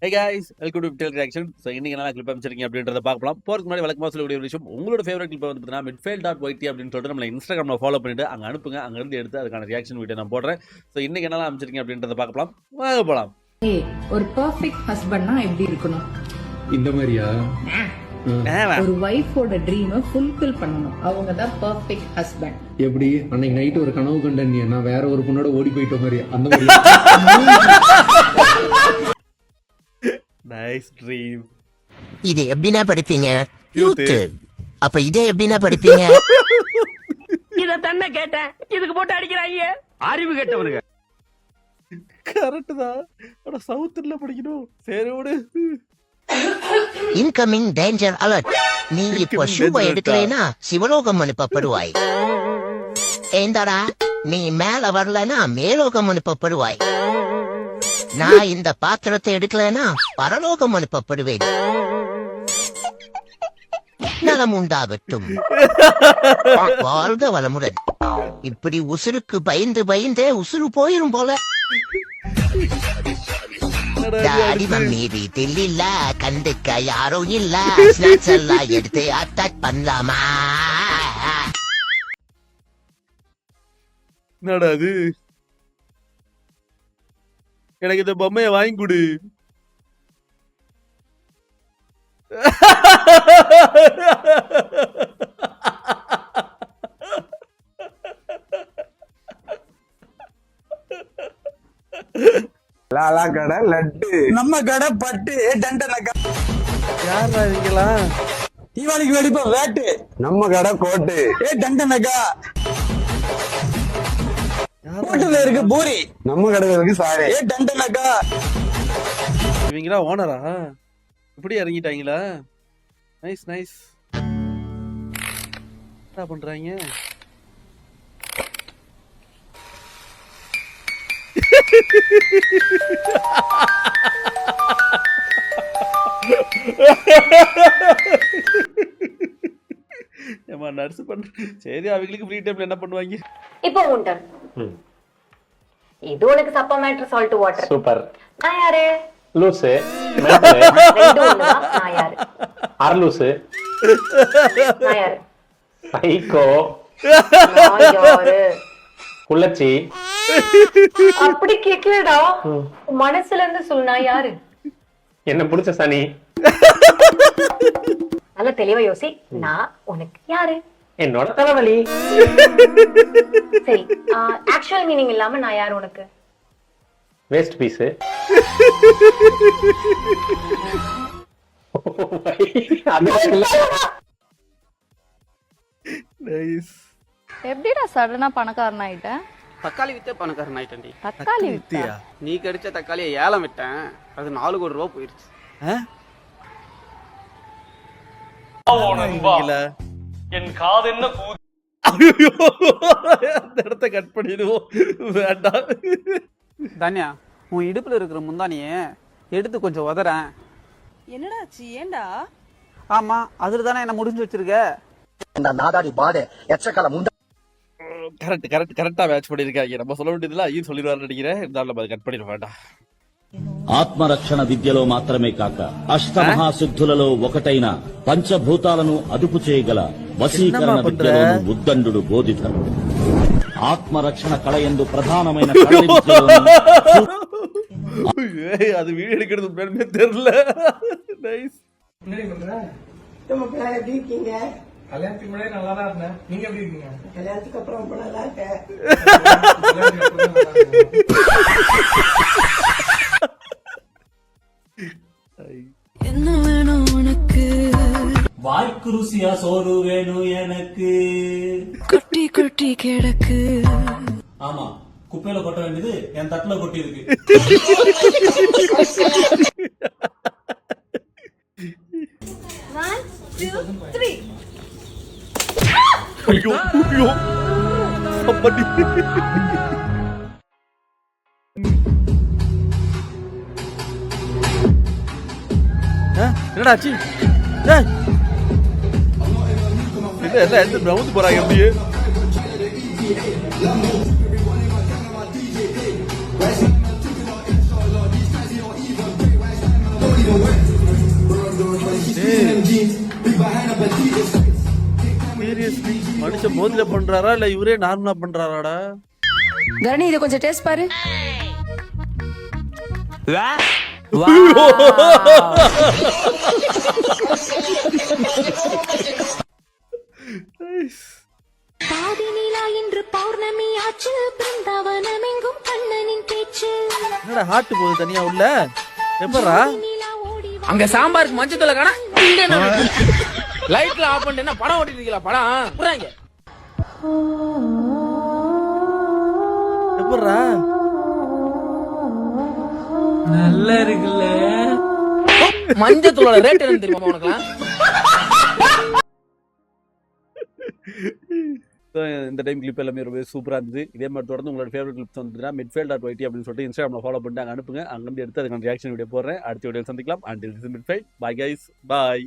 Hey guys, welcome to Detail Reaction. So இன்னைக்கு என்ன clip அமைச்சிருக்கீங்க அப்படின்றத பார்க்கலாம். போறதுக்கு முன்னாடி வழக்கமா சொல்லக்கூடிய ஒரு விஷயம், உங்களோட ஃபேவரட் கிளிப் வந்து பார்த்தீங்கன்னா midfield.yt அப்படின்னு சொல்லிட்டு நம்ம இன்ஸ்டாகிராம்ல ஃபாலோ பண்ணிட்டு அங்க அனுப்புங்க. அங்க இருந்து எடுத்து அதுக்கான ரியாக்ஷன் வீடியோ நான் போடுறேன். ஸோ இன்னைக்கு என்னெல்லாம் அமைச்சிருக்கீங்க அப்படின்றத பார்க்கலாம். வாங்க போலாம். ஒரு பெர்ஃபெக்ட் ஹஸ்பண்ட்னா எப்படி இருக்கணும்? இந்த மாதிரியா? ஒரு வைஃபோட ட்ரீமை ஃபுல்ஃபில் பண்ணணும். அவங்க தான் பெர்ஃபெக்ட் ஹஸ்பண்ட். எப்படி அன்னைக்கு நைட் ஒரு கனவு கண்டேன், நான் வேற ஒரு பொண்ணோட ஓடி போயிட்ட மாதிரி அந்த மாதிரி. Nice dream. இது எப்படின்னா படிப்பீங்க? யூத். அப்ப இதே எப்படின்னா படிப்பீங்க? இத தன்ன கேட்டேன், இதுக்கு போட்டு அடிக்கிறாங்க. அறிவு கேட்டவனுங்க. கரெக்ட் தான். ஆனா சவுத்ல படிக்கணும். சரி விடு. Incoming danger alert. நீ இப்ப ஷூவை எடுக்கலைன்னா சிவலோகம் அனுப்பப்படுவாய். ஏந்தாடா, நீ மேல வரலன்னா மேலோகம் அனுப்பப்படுவாய். நான் இந்த பாத்திரத்தை எடுக்கலன்னா பரலோகம் அனுப்பப்படுவேன். நலம் உண்டாகட்டும். வாழ்க வளமுடன். இப்படி உசுருக்கு பயந்து பயந்தே உசுறு போயிரும் போல. டாடி மம்மி வீட்டில் இல்ல, கண்டுக்க யாரும் இல்ல, ஸ்நாக்ஸ் எல்லாம் எடுத்து அட்டாக் பண்ணலாமா? என்னடா அது? எனக்கு இந்த பொம்மையை வாங்கி கொடு. லாலா கடை லட்டு, நம்ம கடை பட்டு, டண்டனக்கா. யாரா இருக்கீங்களா? தீபாவளிக்கு வெடிப்போம் வேட்டு, நம்ம கடை கோட்டு, டண்டனக்கா. கோட்டுல இருக்கு பூரி, நம்ம கடையில இருக்கு சாரி, டண்டனக்கா. இவங்களா ஓனரா? இப்படி இறங்கிட்டாங்களா? Nice nice. என்ன பண்றாங்க? நர்ஸ் பண்ற. சரி, அவங்களுக்கு ஃப்ரீ டைம்ல என்ன பண்ணுவாங்க? இப்போ உன் டர்ன். இது உனக்கு சப்பா மேட்டர் சால்ட் வாட்டர். சூப்பர். நான் யாரு? லூசு. ரெண்டும் ஒண்ணுதான். நான் யாரு? அரலூசு. நான் யாரு? சைக்கோ. நான் யாரு? குள்ளச்சி. அப்படி கேக்கலடா, மனசுல இருந்து சொல்லு. நான் யாரு? என்ன பிடிச்ச சனி. நல்ல தெளிவா யோசி. நான் உனக்கு யாரு? என்னோட தலைவலி. சரி, ஆக்சுவல் மீனிங் இல்லாம நான் யாரு உனக்கு? Waste piece. நைஸ். எப்படிடா சடனா பணக்காரன் ஆயிட்டேன்? தக்காளி வித்தே பணக்காரன் ஆயிட்டேன்டி. தக்காளி வித்தியா? நீ கடிச்ச தக்காளியை ஏலம் விட்டேன், அது 4 கோடி ரூபா போயிருச்சு. என் காது என்ன அந்த இடத்த கட் பண்ணிடுவோம். வேண்டாம். தன்யா, உன் இடுப்புல இருக்கிற முந்தானிய எடுத்து கொஞ்சம் உதறேன். என்னடாச்சு? ஏண்டா? ஆமா, அதுல தானே என்ன முடிஞ்சு வச்சிருக்க. கரெக்ட் கரெக்ட் கரெக்டா மேட்ச் பண்ணிருக்காங்க. நம்ம சொல்ல வேண்டியதுல ஐயோ சொல்லிடுவாரு நினைக்கிறேன். இருந்தாலும் நம்ம கட் பண்ணிட வேண்டாம். ఆత్మరక్షణ విద్యలో మాత్రమే కాక అష్టమహాసిద్ధులలో ఒకటైన పంచభూతాలను అదుపు చేయగల వశీకరణ విద్యలోను ఉద్దండు బోధితడు. ఆత్మరక్షణ కళయందు ప్రధానమైన அது வீடியோ எடுக்கிறது உண்மையுமே தெரியல. நைஸ். கல்யாணத்துக்கு முன்னாடி நல்லா தான் இருந்தேன், நீங்க எப்படி இருக்கீங்க? கல்யாணத்துக்கு அப்புறம் ரொம்ப நல்லா இருக்கேன். என்ன வேணும் உனக்கு? வாய்க்கு ருசியா சோறு வேணும் எனக்கு. கொட்டி கொட்டி கிடக்கு. ஆமா, குப்பையில கொட்ட வேண்டியது என் தட்டுல கொட்டி இருக்கு. ஐயோ ஐயோ அப்படி. என்னடா ஆச்சு? எல்லாம் எடுத்து பிரவுந்து போறாங்க அப்படியே. சீரியஸ்லி மனுஷன் மோதில பண்றாரா இல்ல இவரே நார்மலா பண்றாராடா? தரணி இதை கொஞ்சம் டேஸ்ட் பாரு. பாதி நிலா இன்று பௌர்ணமி ஆச்சு பிருந்தாவனம் எங்கும் கண்ணனின் பேச்சு என்னடா ஹார்ட் போகுது தனியா உள்ள எப்பறா? அங்க சாம்பாருக்கு மஞ்சத்தூள காணா லைட்ல ஆஃப் பண்ணிட்டு என்ன படம் ஓட்டிட்டு இருக்கீங்களா? படம் புறாங்க எப்பறா? நல்லா இருக்குல்ல. மஞ்சத்தூளோட ரேட் என்ன தெரியுமா உனக்குலாம்? இந்த டைம் கிளிப் எல்லாமே ரொம்ப சூப்பரா இருந்தது. இதே மாதிரி தொடர்ந்து உங்களோட ஃபேவரட் கிளிப்ஸ் வந்துச்சுன்னா midfield.yt அப்படின்னு சொல்லிட்டு இன்ஸ்டாகிராம்ல ஃபாலோ பண்ணிட்டு அங்க அனுப்புங்க. அங்கிருந்து எடுத்து அதுக்கான ரியாக்ஷன் வீடியோ போடுறேன். அடுத்த வீடியோ சந்திக்கலாம். until this is midfield. Bye guys. Bye.